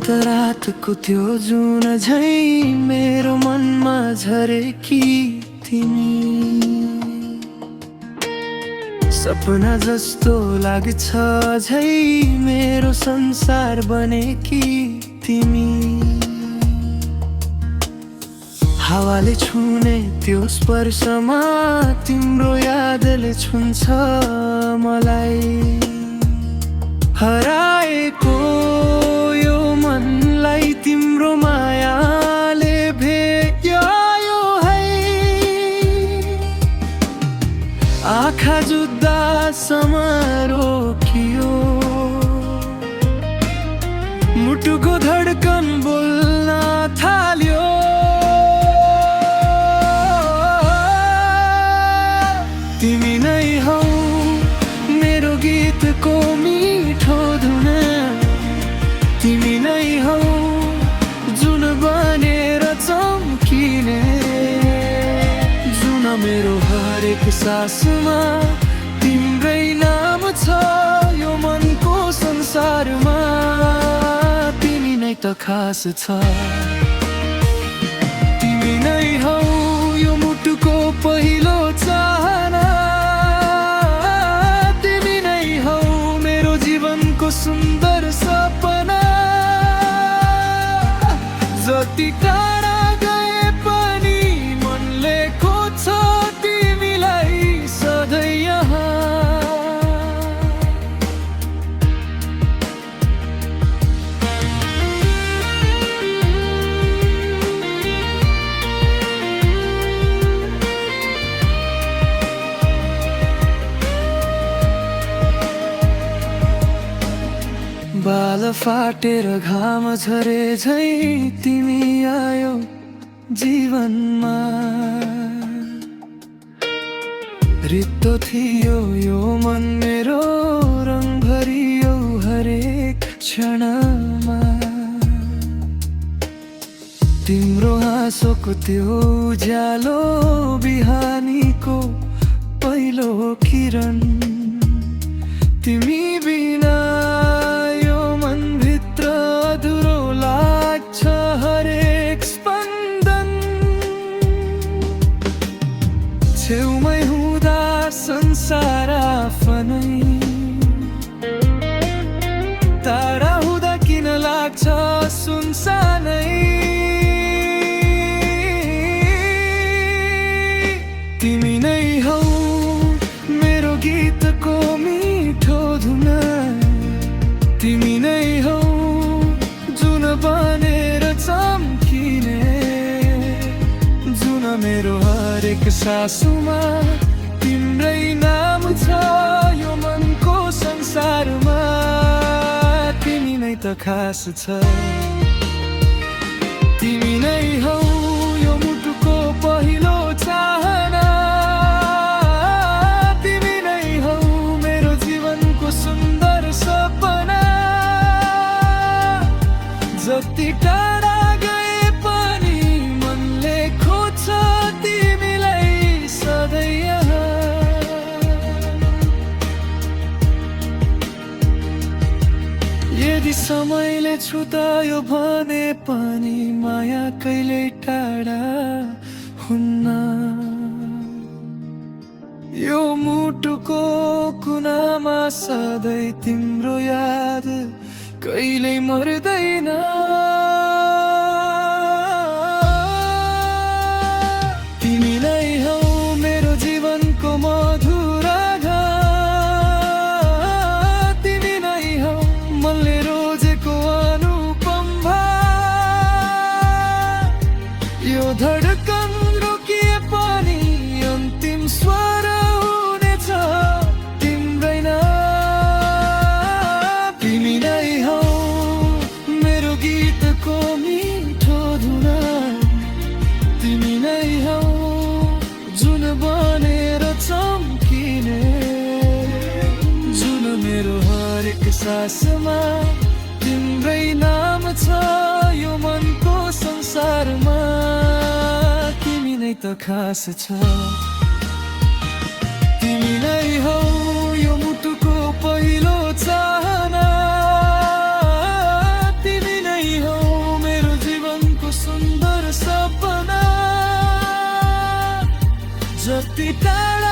रातको त्यो जुन झै मेरो मनमा झरेकी तिमी सपना जस्तो लाग्छ झै मेरो संसार बनेकी तिमी हावाले छुने त्यो स्पर्शमा तिम्रो यादले छुन्छ मलाई हराएको यो मनलाई तिम्रो मायाले भेट्यो है आँखा जुत्दा रोकियो मुटुको धड्कन बोल्न थाल्यो तिमी नै हौ मेरो गीतको मिठो धुन तिमी नै हौ जुन बनेर चम्किने जुन मेरो हरेक सासमा तिम्रै नाम छ यो मनको संसारमा तिमी नै त खास छ तिमी नै हौ यो मुटुको पहिलो चाहना तिमी नै हौ मेरो जीवनको सुन्दर सपना जति टाढा गए पनि मनले खोज्छ तिमीलाई सधैँ यहाँ बाल फाटेर घाम झरे झै तिमी आयो जीवनमा रित्तो थियो यो मन मेरो रङ भरियो हरेक क्षणमा तिम्रो हाँसोको त्यो उज्यालो बिहानीको पहिलो किरण तिमी बिना यो मनभित्र अधुरो लाग्छ हरेक स्पन्दन छेउमै हुँदा संसार आफ्नै टाढा हुँदा किन लाग्छ सुनसानै तिमी नै हौ मेरो गीतको मिठो धुन तिमी नै हौ जुन बनेर चम्किने जुन मेरो हरेक सासुमा तिम्रै नाम छ यो मनको संसारमा तिमी नै त खास छ तिमी नै हौ यो मुटुको पहिलो चाहना तिमी नै हौ मेरो जीवनको सुन्दर सपना जति टाढा गए पनि मनले खोज्छ तिमीलाई सधैँ यहाँ यदि समयले छुटायो भने पनि माया कहिल्यै टाढा हुन्न यो मुटुको कुनामा सधैँ तिम्रो याद कहिल्यै मर्दैन तिमी नै हौ मेरो जीवनको मधुर तिमी नै हौ मनले रोजेको अनुपम यो धडकन रोकिए पनि अन्तिम स्वर हुनेछ तिम्रै नाम तिमी नै हौ मेरो गीतको मिठो धुन तिमी नै हौ जुन बनेर चम्किने जुन मेरो हरेक सासमा तिम्रै नाम छ यो मनको संसारमा तिमी नै त खास छ तिमी नै हौ यो मुटुको पहिलो चाहना तिमी नै जति टाढा